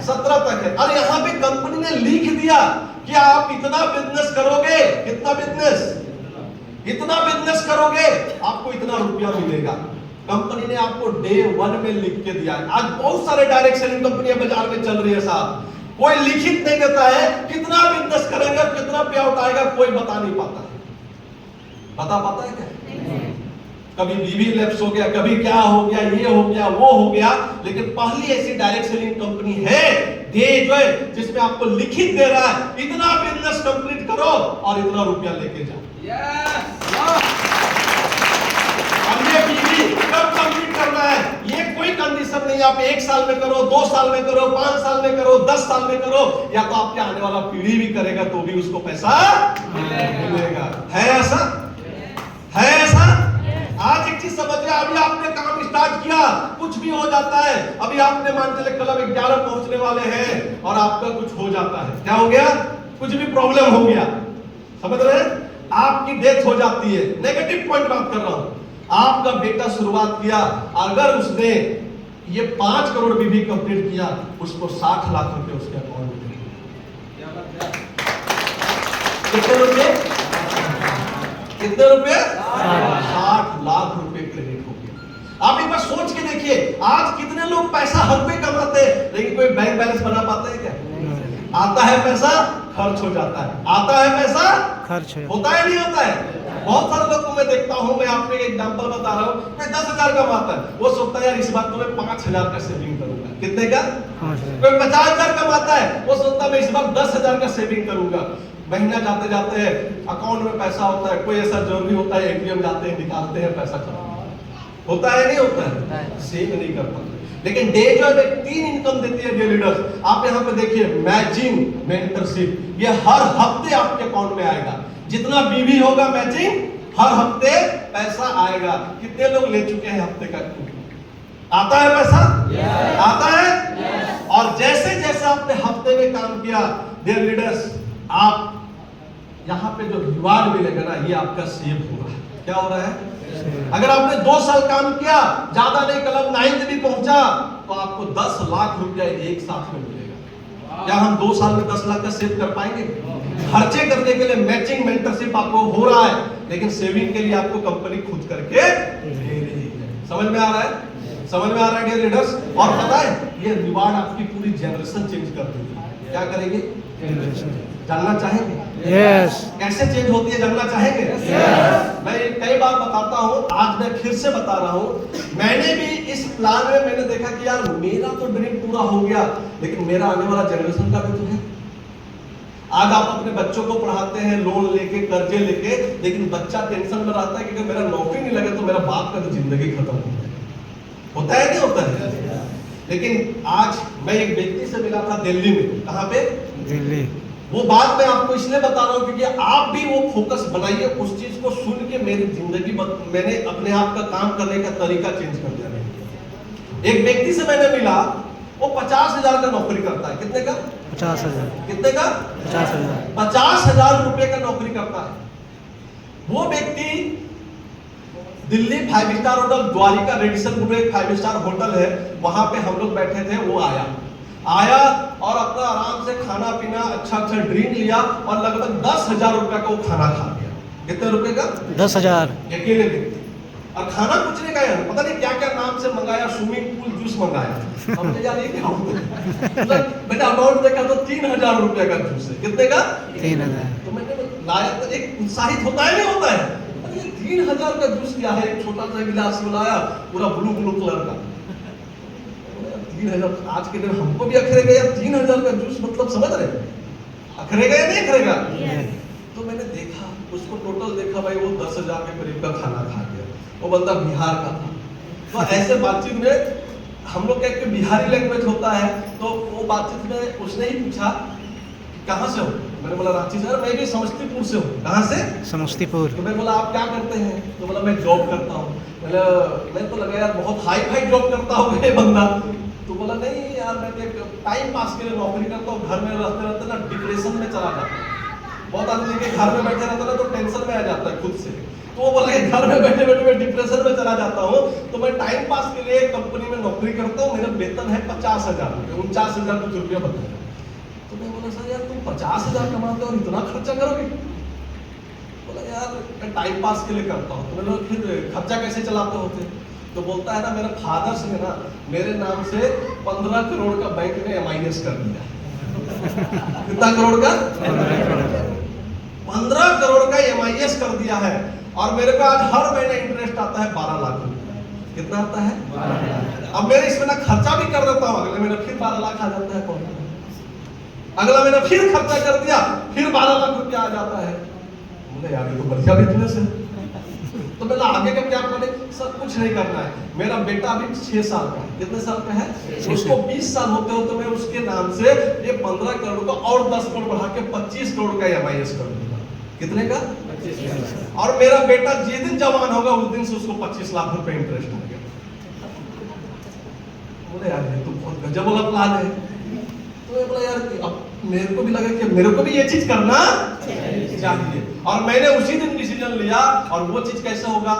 17 तक है। और यहाँ पे कंपनी ने लिख दिया कि आप इतना बिजनेस करोगे, कितना बिजनेस, इतना बिजनेस करोगे आपको इतना रुपया मिलेगा। कंपनी ने आपको डे 1 में लिख के दिया है। आज बहुत सारे डायरेक्ट सेलिंग कंपनियां बाजार में चल रही है साहब, कोई लिखित नहीं देता है कितना बिजनेस करेंगे, कितना पे आउट आएगा, कोई बता नहीं पाता है। बता पाता है क्या? कभी बीबी लैप्स हो गया, कभी क्या हो गया, ये हो गया, वो हो गया। लेकिन पहली ऐसी डायरेक्ट सेलिंग कंपनी है जो जिसमें आपको लिखित दे रहा है इतना बिजनेस कंप्लीट करो और इतना रुपया लेके जाओ। और ये बीवी कब कंप्लीट करना है, ये कोई कंडीशन नहीं। आप 1 साल में करो, 2 साल में करो, 5 साल में करो, 10 साल में करो, या तो आपके आने वाला पीढ़ी भी करेगा तो भी उसको पैसा मिलेगा। है ऐसा? है ऐसा? आज एक चीज समझिए, अभी आपने काम स्टार्ट किया, कुछ भी हो जाता है। अभी आपने मान चले कल 11 पहुंचने वाले हैं और आपका कुछ हो जाता है, क्या हो गया? कुछ भी प्रॉब्लम हो गया, समझ रहे हैं? आपकी डेथ हो जाती है, नेगेटिव पॉइंट बात कर रहा हूं। आपका बेटा शुरुआत किया, अगर उसने ये 5 करोड़ भी कंप्लीट किया, उसको 60 लाख रुपए उसके अकाउंट में देंगे। कितने रुपए? कितने रुपए? 60 लाख रुपए क्रेडिट हो गया। आप एक बार सोच के देखिए, आज कितने लोग पैसा हर पे कमाते हैं, लेकिन कोई बैंक बैलेंस बना पाते हैं क्या? आता है पैसा, खर्च हो जाता है, आता है पैसा, खर्च होता है, नहीं होता है। बहुत सारे लोग को मैं देखता हूं, मैं आपको एक एग्जांपल बता रहा हूं, मैं 10,000 कमाता है, वो सोचता है यार इस बार तो मैं 5,000 का सेविंग करूंगा। कितने का? कोई 50,000 कमाता है, वो सोचता है मैं इस बार 10,000 का सेविंग करूंगा। महीना जाते जाते अकाउंट में पैसा होता है, कोई ऐसा जरूरी होता है, एटीएम जाते हैं, निकालते हैं, पैसा खत्म होता है, नहीं होता है, सेव नहीं कर पाते। लेकिन डे जो है 3 इनकम देती है डे लीडर्स। आप यहाँ पे देखिए, मैचिंग मेंटरशिप, ये हर हफ्ते आपके अकाउंट में आएगा। जितना बीवी होगा मैचिंग, हर हफ्ते पैसा आएगा। कितने लोग ले चुके हैं हफ्ते का? आता है पैसा? आता है। और जैसे जैसे आपने हफ्ते में काम किया डे लीडर्स, आप यहाँ पे जो रिवार्ड मिलेगा ना, ये आपका सेव होगा। क्या हो रहा है? अगर आपने 2 साल काम किया, ज्यादा नहीं, कलम 9th भी पहुंचा, तो आपको 10 लाख रुपया एक साथ में मिलेगा। क्या हम 2 साल में 10 लाख का सेव कर पाएंगे? खर्चे करने के लिए मैचिंग मेंटरशिप आपको हो रहा है, लेकिन सेविंग के लिए आपको कंपनी खुद करके दे रही है। समझ में आ रहा है? समझ में आ रहा है डियर लीडर्स? और पता है, ये रिवार्ड आपकी पूरी जनरेशन चेंज कर देगी। क्या करेगी? जानना चाहेंगे? यस। कैसे चेंज होती है, जानना चाहेंगे? यस। मैं कई बार बताता हूँ, आज मैं फिर से बता रहा हूँ। मैंने भी इस प्लान में मैंने देखा कि यार मेरा तो ड्रीम पूरा हो गया, लेकिन मेरा आने वाला जनरेशन का भी तो है। आज आप अपने बच्चों को पढ़ाते हैं लोन लेके, कर्जे लेके, लेकिन बच्चा टेंशन में रहता है कि अगर मेरा नौकरी नहीं लगे तो मेरा बाप का तो जिंदगी खत्म हो जाएगी। होता है नहीं होता है? लेकिन आज मैं एक व्यक्ति से मिला था दिल्ली में। कहाँ पे? दिल्ली। वो बात मैं आपको इसलिए बता रहा हूँ क्योंकि आप भी वो फोकस बनाइए, उस चीज को सुन के मेरी जिंदगी मैंने अपने आप का काम करने का तरीका चेंज कर दिया। एक व्यक्ति से मैंने मिला, वो 50,000 का नौकरी करता है। कितने का? 50,000। कितने का? 50,000। 50,000 रुपए का नौकरी करता है। वो व्यक्ति Delhi 5 star hotel Dwarka Radisson group एक 5 स्टार होटल है, वहां पे हम लोग बैठे थे। वो आया और अपना आराम से खाना पीना, अच्छा ड्रिंक लिया और लगभग 10,000 रुपए का वो खाना खा गया। कितने रुपए का? 10,000। अकेले व्यक्ति। और खाना कुछ नहीं खाया, पता नहीं क्या क्या नाम से मंगाया, स्विमिंग पूल जूस मंगाया। हमने यार ये क्या होता है? मैंने अमाउंट देखा तो 3,000 रुपए का जूस है। कितने का? 3,000। तो मैंने लाया, तो एक उत्साहित होता है नहीं होता है? 3,000 का जूस क्या है? एक छोटा सा गिलास लाया, पूरा ब्लू कलर का। 3,000 आज के दिन हमको भी अखरेगा यार, 3,000 का जूस, मतलब समझ रहे? अखरेगा या नहीं अखरेगा? तो मैंने देखा, उसको टोटल देखा, भाई वो 10,000 के करीब का खाना खा गया। वो बंदा बिहार का था। तो ऐसे बातचीत में हम लोग का बिहारी लैंग्वेज होता है, तो वो बातचीत में उसने ही पूछा कहाँ से हो? मैंने बोला रांची से। मैं भी समस्तीपुर से हूँ। कहाँ से? समस्तीपुर। तो मैं बोला आप क्या करते हैं? तो बोला मैं जॉब करता हूँ। मैं तो लगा यार बहुत हाई फाई जॉब करता होगा ये बंदा। तो बोला नहीं यार, मैं तो टाइम पास के लिए नौकरी करता हूँ। घर में रहते रहते ना डिप्रेशन में चला जाता है। बहुत आदमी के घर में बैठे रहता है ना तो टेंशन में आ जाता है खुद से। तो वो बोला घर में बैठे बैठे मैं डिप्रेशन में चला जाता हूँ, तो मैं टाइम पास के लिए कंपनी में नौकरी करता हूँ। मेरा वेतन है 50,000 रुपये, 49,000 कुछ रुपया बताया। तो मैं बोला सर यार तुम 50,000 कमाते हो और इतना खर्चा करोगे? बोला यार मैं टाइम पास के लिए करता हूँ। तो मैंने फिर खर्चा कैसे चलाते होते? तो बोलता है ना मेरे फादर्स ने ना मेरे नाम से 15 करोड़ का बैंक ने MIS कर दिया। कितना करोड़ का? 15 करोड़ का MIS कर दिया है। और मेरे को आज हर महीने इंटरेस्ट आता है 12 लाख रुपया। कितना आता है? अब मेरे इसमें ना खर्चा भी कर देता हूँ, अगले महीने फिर 12 लाख आ जाता है। अगला महीना फिर खर्चा कर दिया, फिर 12 लाख रुपया आ जाता है। बोले यार ये तो बढ़िया बिजनेस है। तो मैंने आगे का क्या करे? सर कुछ नहीं करना है, मेरा बेटा अभी 6 साल का है। कितने साल का है? उसको 20 साल होते हो तो मैं उसके नाम से ये 15 करोड़ का और 10 करोड़ बढ़ा के 25 करोड़ का EMIS कर दूंगा। कितने का? 25। और मेरा बेटा जिस दिन जवान होगा उस दिन से उसको 25 लाख रुपए इंटरेस्ट मिलेगा। बोले यार ये तो बहुत गजब वाला प्लान है। तो मैं बोला यार अब मेरे को भी लगा कि मेरे को भी ये चीज करना चाहिए। और मैंने उसी दिन डिसीजन लिया। और वो चीज कैसे होगा?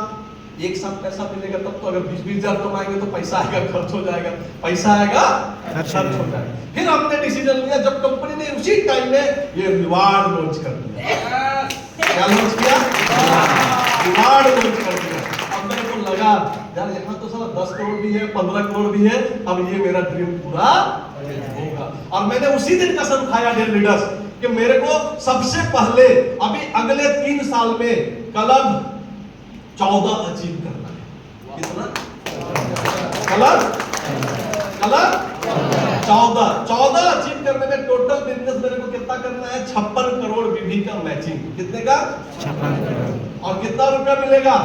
एक साथ पैसा मिलेगा तब तो, अगर 20-20 हजार कमाएंगे तो पैसा आएगा, खर्च हो जाएगा, पैसा आएगा, खर्च हो जाएगा। फिर हमने डिसीजन लिया, जब कंपनी ने उसी टाइम में ये रिवार्ड लॉन्च कर दिया। क्या लॉन्च किया? रिवार्ड लॉन्च कर दिया। अब मेरे को लगा यार यहाँ तो साला 10 करोड़ भी है, 15 करोड़ भी है, अब ये मेरा ड्रीम पूरा होगा। और मैंने उसी दिन कसम खाया डियर लीडर्स कि मेरे को सबसे पहले अभी अगले 3 साल में क्लब 14 अचीव करना है। कितना? क्लब 14 अचीव करने में टोटल बिजनेस मेरे को कितना करना है? 56 करोड़ बीबी का मैचिंग। कितने का? 56 करोड़। और कितना रुपया मिलेगा?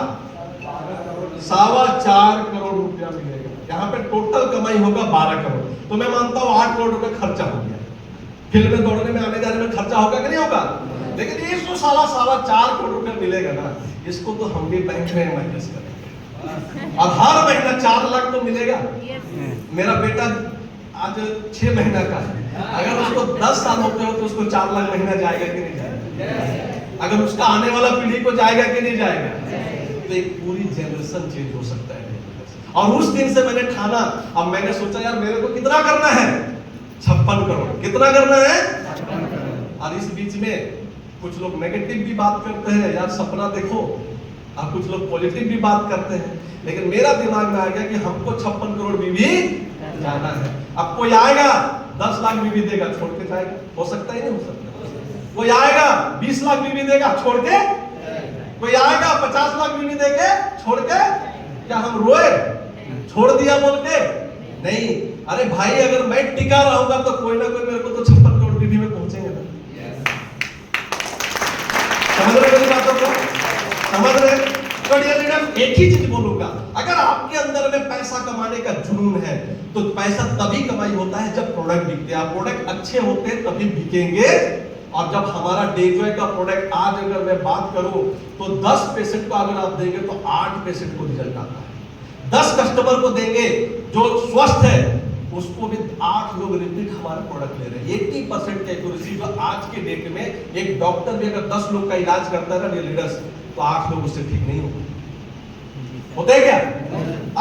4.25 करोड़ रुपया मिलेगा। यहाँ पे टोटल कमाई होगा 12 करोड़। तो मैं मानता हूँ 8 करोड़ रुपया खर्चा हो गया। फील्ड में दौड़ने में आने जाने में खर्चा होगा कि नहीं होगा? लेकिन ये जो 4.25 करोड़ रुपया मिलेगा ना, इसको तो हम भी बैंक में माइनस करेंगे। और हर महीना 4 लाख तो मिलेगा। मेरा बेटा आज 6 महीना का है, अगर उसको 10 साल होते हो तो उसको 4 लाख महीना जाएगा कि नहीं जाएगा? अगर उसका आने वाला पीढ़ी को जाएगा कि नहीं जाएगा? तो एक पूरी जनरेशन चेंज हो सकता है। और उस दिन से मैंने ठाना, अब मैंने सोचा यार मेरे को कितना करना है? 56 करोड़। कितना करना है? 56 करोड़। और इस बीच में कुछ लोग नेगेटिव भी बात करते हैं, यार सपना देखो, और कुछ लोग पॉजिटिव भी बात करते हैं। लेकिन मेरा दिमाग में आ गया कि हमको 56 करोड़ बीवी जाना है। अब कोई आएगा 10 लाख बीवी देगा, छोड़ के जाएगा? हो सकता ही नहीं हो सकता। कोई आएगा 20 लाख बीवी देगा, छोड़ के? कोई आएगा 50 लाख बीवी देके छोड़ के? क्या हम रोए छोड़ दिया बोल के? नहीं। अरे भाई अगर मैं टिका रहूंगा तो कोई ना कोई मेरे को तो 56 करोड़ बीवी में पहुंचेंगे ना। समझ रहे मेरी बातों को? समझ रहे? तो डियर लीडर एक ही चीज बोलूंगा, अगर आपके अंदर में पैसा कमाने का जुनून है तो पैसा तभी कमाई होता है जब प्रोडक्ट बिकते हैं। प्रोडक्ट अच्छे होते हैं तभी बिकेंगे। और जब हमारा डेजॉय का प्रोडक्ट आज अगर मैं बात करूं तो 10 पेशेंट को अगर आप देंगे तो 8 पेशेंट को रिजल्ट आता है। 10 कस्टमर को देंगे जो स्वस्थ है, उसको भी 8 लोग रिपीट हमारा प्रोडक्ट ले रहे हैं। 80% की एक्यूरेसी जो आज के डेट में एक डॉक्टर भी अगर 10 लोग का इलाज करता है ना डियर लीडर्स, तो 8 लोग उससे ठीक नहीं होते हैं क्या?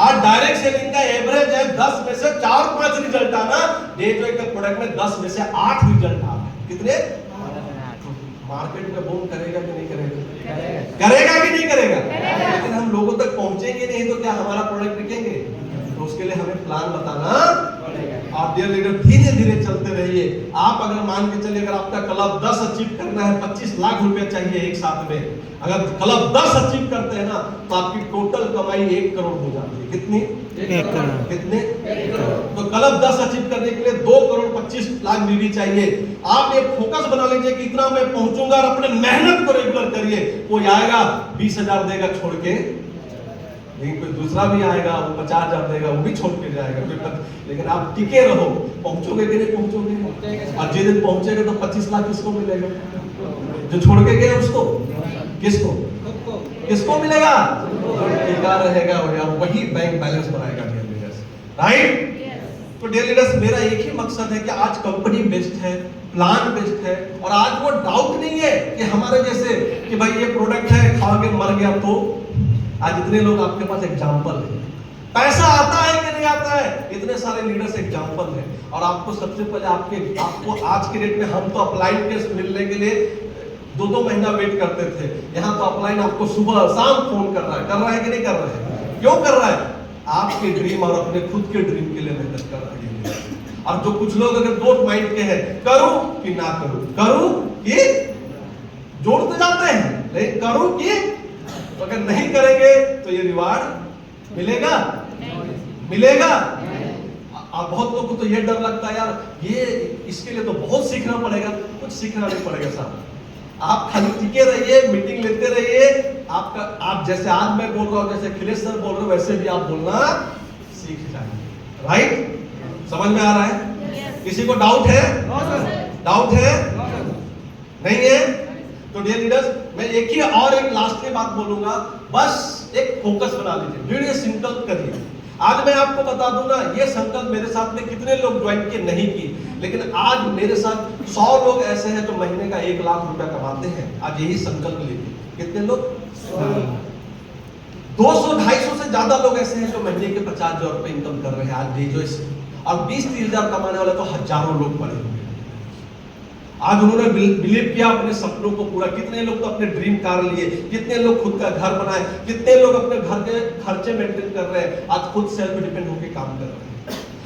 आज डायरेक्ट सेलिंग का एवरेज है 10 में से 4-5 रिजल्ट आना। डेजॉय के प्रोडक्ट में 10 में से 8 रिजल्ट आ रहे। कितने? मार्केट में बूम करेगा कि नहीं करेगा? करेगा कि नहीं करेगा? लेकिन हम लोगों तक पहुंचेंगे नहीं तो क्या हमारा प्रोडक्ट बिकेंगे? तो उसके लिए हमें प्लान बताना पड़ेगा। और डियर लीडर धीरे धीरे चलते रहिए। आप अगर मान के चलिए अगर आपका क्लब 10 अचीव करना है, 25 लाख रुपया चाहिए एक साथ में, अगर क्लब 10 अचीव करते हैं ना तो आपकी टोटल कमाई 1 करोड़ हो जाती है। कितनी? 1 करोड़। कितने? 1 करोड़। तो क्लब 10 अचीव करने के लिए 2 करोड़ 25 लाख बीवी चाहिए। आप ये फोकस बना लीजिए कि इतना मैं पहुंचूंगा और अपने मेहनत को रेगुलर करिए। कोई आएगा 20,000 देगा छोड़ के, लेकिन कोई दूसरा भी आएगा वो 50,000 देगा, वो भी छोड़ के जाएगा। लेकिन आप टिके रहो, पहुंचोगे कि नहीं पहुंचोगे? और जिस दिन पहुंचेगा तो 25 लाख किसको मिलेगा? जो छोड़ के गए उसको? किसको? किसको मिलेगा? टिका रहेगा और वही बैंक बैलेंस बनाएगा डियर लीडर्स, राइट? तो डियर लीडर्स मेरा एक ही मकसद है कि आज कंपनी बेस्ट है, प्लान बेस्ट है, और आज वो डाउट नहीं है कि हमारे जैसे कि भाई ये प्रोडक्ट है खा के मर गया। तो आज इतने लोग आपके पास एग्जाम्पल है। पैसा आता है कि नहीं आता है? इतने सारे लीडर्स एग्जाम्पल है। और आपको सबसे पहले आपको आज के डेट में, हम तो अपलाइन के मिलने के लिए 2-2 महीना वेट करते थे। यहाँ तो अपलाइन आपको सुबह शाम फोन कर रहा है कि नहीं कर रहा है? क्यों कर रहा है? आपके ड्रीम और अपने खुद के ड्रीम के लिए मेहनत कर रहा है। और जो कुछ लोग अगर दो माइंड के हैं, करूं कि ना करूं, करूं कि जोड़ते जाते हैं, लेकिन करूं कि, तो अगर नहीं करेंगे तो ये रिवार्ड मिलेगा? मिलेगा? और बहुत लोगों को तो ये डर लगता है यार ये इसके लिए तो बहुत सीखना पड़ेगा। कुछ सीखना नहीं पड़ेगा साहब, आप खाली टिके रहिए, मीटिंग लेते रहिए, आपका, आप जैसे आज मैं बोल रहा हूं, जैसे अखिलेश सर बोल रहे हो, वैसे भी आप बोलना सीख जाइए। राइट? समझ में आ रहा है? किसी को डाउट है? डाउट है? नहीं है? तो डियर लीडर्स, मैं एक ही और एक लास्ट की बात बोलूंगा, बस एक फोकस बना लीजिए, दृढ़ संकल्प करिए। आज मैं आपको बता दूं ना, ये संकल्प मेरे साथ में कितने लोग ज्वाइन किए नहीं की, लेकिन आज मेरे साथ 100 लोग ऐसे हैं जो महीने का 1 लाख रुपया कमाते हैं। आज यही संकल्प लेके कितने लोग, 200-250 से ज्यादा लोग ऐसे हैं जो महीने के 50,000 रुपए इनकम कर रहे हैं आज डीजो से, और 20-30 हजार कमाने वाले तो हजारों लोग पड़े हुए हैं। आज उन्होंने बिलीव किया अपने सपनों को पूरा। कितने लोग तो अपने ड्रीम कार लिए, कितने लोग खुद का घर बनाए, कितने लोग अपने घर के खर्चे मेंटेन कर रहे हैं, आज खुद सेल्फ डिपेंड होकर काम कर रहे हैं।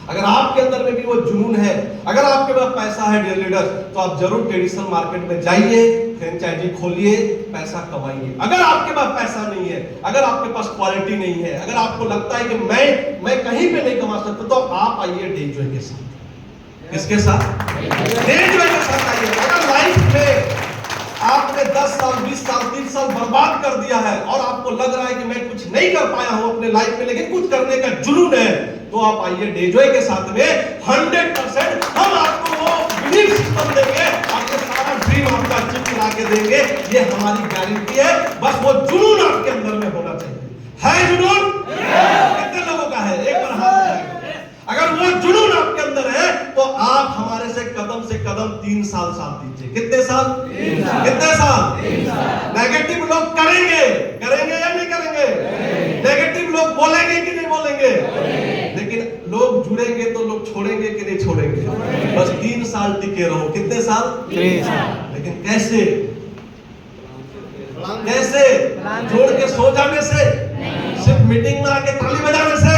अगर आपके अंदर में भी वो जुनून है, अगर आपके पास पैसा है डियर लीडर्स, तो आप जरूर ट्रेडिशनल मार्केट में जाइए, फ्रेंचाइजी खोलिए, पैसा कमाइए। अगर आपके पास पैसा नहीं है, अगर आपके पास क्वालिटी नहीं है, अगर आपको लगता है कि मैं कहीं पे नहीं कमा सकता, तो आप आइए डेजॉय के साथ। किसके साथ? डेजॉय के साथ आइए। अगर लाइफ में आपने 10 साल, 20 साल, 30 साल बर्बाद कर दिया है और आपको लग रहा है कि मैं कुछ नहीं कर पाया हूं अपने लाइफ में, लेकिन कुछ करने का जुनून है, तो आप आइए डेजॉय के साथ में। 100% हम आपको वो बिलीफ सिस्टम देंगे, आपके सारा ड्रीम आपका अचीव करा के देंगे, ये हमारी गारंटी है। बस वो जुनून आपके अंदर में होना चाहिए। है जुनून? कितने लोगों का है? एक बार हाथ उठाइए। अगर वो जुनून आपके अंदर है, तो आप हमारे से कदम 3 साल साथ दीजिए। कितने साल? 3 साल। कितने साल? 3 साल। नेगेटिव लोग करेंगे या नहीं करेंगे? नेगेटिव लोग बोलेंगे कि नहीं बोलेंगे? लेकिन लोग जुड़ेंगे तो लोग छोड़ेंगे कि नहीं छोड़ेंगे? बस 3 साल टिके रहो। कितने साल? 3 साल। लेकिन कैसे? कैसे? जोड़ के सो जाने से? सिर्फ मीटिंग में आके ताली बजाने से?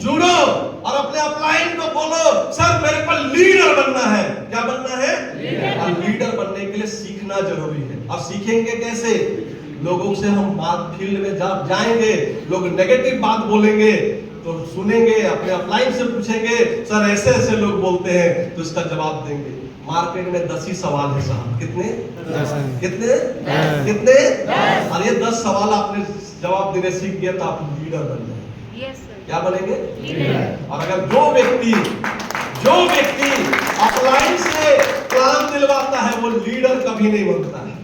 जुड़ो और अपने अपलाइन को बोलो, सर मेरे को लीडर बनना है। क्या बनना है? और लीडर बनने के लिए सीखना जरूरी है। और सीखेंगे कैसे? लोगों से हम बात फील्ड में जब जाएंगे, लोग नेगेटिव बात बोलेंगे तो सुनेंगे, अपने अपलाइन से पूछेंगे, सर ऐसे ऐसे लोग बोलते हैं, तो इसका जवाब देंगे। मार्केट में 10 ही सवाल है साहब। कितने? 10। कितने? 10। और ये 10 सवाल आपने जवाब देने सीख गया तो आप लीडर बन जाएंगे। क्या बनेंगे? लीडर। और अगर जो व्यक्ति अपलाइन से प्लान दिलवाता है, वो लीडर कभी नहीं बनता है।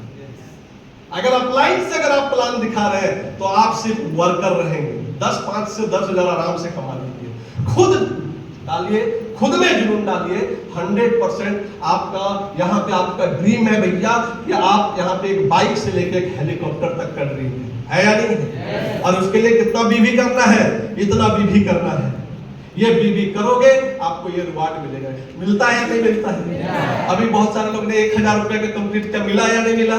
अगर अपलाइन से अगर आप प्लान दिखा रहे हैं, तो आप सिर्फ वर्कर रहेंगे। 5 से 10 हजार आराम से कमा लीजिए। खुद डालिए, खुद में जुनून डालिए। 100% आपका यहाँ पे आपका ड्रीम है भैया कि आप यहाँ पे एक बाइक से लेकर एक हेलीकॉप्टर तक का ड्रीम है या नहीं है? और उसके लिए कितना बीवी करना है? इतना बीवी करना है। ये बीवी करोगे, आपको ये रिवार्ड मिलेगा। मिलता है या नहीं मिलता है? अभी बहुत सारे लोग ने 1000 रुपए का कंप्लीट किया, मिला या नहीं मिला?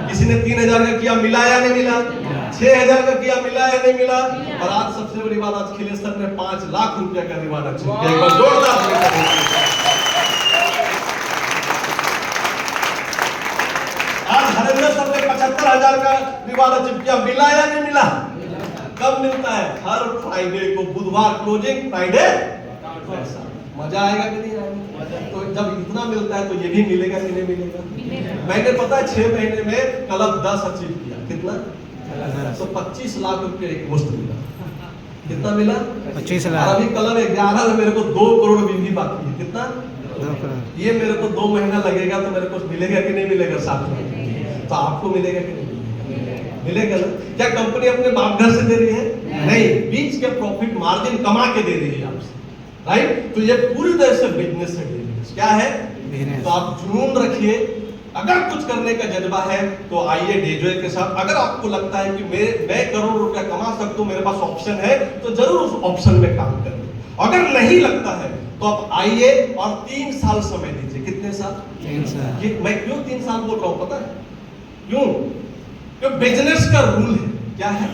किसी ने 3000 का किया, मिला या नहीं मिला? 6000 का किया, मिला या नहीं मिला? और आज सबसे बड़ी बात, आज अखिलेश सर ने 5 लाख रुपया का रिवार्ड अचीव किया। एक बार जोरदार। आज हरेंद्र सर ने 75,000 का रिवार्ड अचीव किया, मिला या नहीं मिला? कब मिलता है? हर फ्राइडे को, बुधवार क्लोजिंग, फ्राइडे पैसा। मजा आएगा कि नहीं आएगा? तो जब इतना मिलता है तो ये भी मिलेगा कि नहीं मिलेगा? मैंने पता है 6 महीने में क्लब 10 अचीव किया। कितना? तो 25 लाख रुपए एक मुश्त मिला। कितना मिला? 25 लाख। अभी क्लब 11 में मेरे को 2 करोड़ भी बाकी है। कितना? 2 करोड़। ये मेरे को 2 महीना लगेगा तो मेरे को मिलेगा कि नहीं मिलेगा? साथ में। तो आपको मिलेगा कि नहीं मिलेगा? ना? क्या कंपनी अपने बाप घर से दे रही है? नहीं, बीच के प्रॉफिट मार्जिन कमा के दे रही है आपसे। राइट? तो ये पूरी तरह से बिजनेस है। क्या है? तो आप जुनून रखिए। अगर कुछ करने का जज्बा है तो आइए डेजॉय के साथ। अगर आपको लगता है कि मैं करोड़ रुपया कमा सकता हूं, मेरे पास ऑप्शन है, तो जरूर उस ऑप्शन में काम करिए। अगर नहीं लगता है तो आप आइए और 3 साल समय दीजिए। कितने साल? 3 साल। मैं क्यों 3 साल बोल रहा हूं पता है? क्यों? बिजनेस का रूल है। क्या है?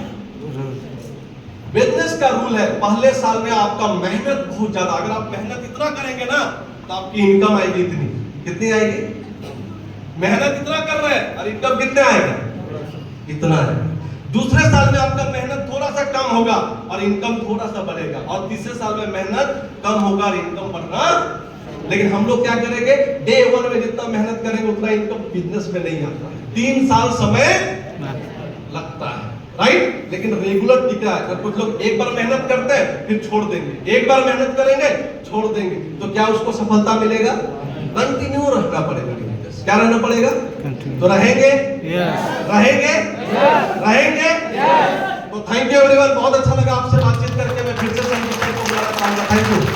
बिजनेस का रूल है, पहले साल में आपका मेहनत बहुत ज्यादा, अगर आप मेहनत इतना करेंगे ना, तो आपकी इनकम आएगी इतनी। कितनी आएगी? मेहनत इतना कर रहे हैं और इनकम कितने आएगा? इतना है। दूसरे साल में आपका मेहनत थोड़ा सा कम होगा और इनकम थोड़ा सा बढ़ेगा, और तीसरे साल में मेहनत कम होगा और इनकम बढ़ना। लेकिन हम लोग क्या करेंगे? डे 1 में जितना मेहनत करेंगे उतना इनकम बिजनेस में नहीं आता है। 3 साल समय लगता है। लेकिन रेगुलर टिका है। कुछ लोग एक बार मेहनत करते हैं फिर छोड़ देंगे, एक बार मेहनत करेंगे छोड़ देंगे, तो क्या उसको सफलता मिलेगा? कंटिन्यू रहना पड़ेगा। क्या रहना पड़ेगा? तो रहेंगे रहेंगे रहेंगे। तो थैंक यू एवरीवन, बहुत अच्छा लगा आपसे बातचीत करके। मैं फिर से संगीत को बुलाना चाहूंगा। Thank you.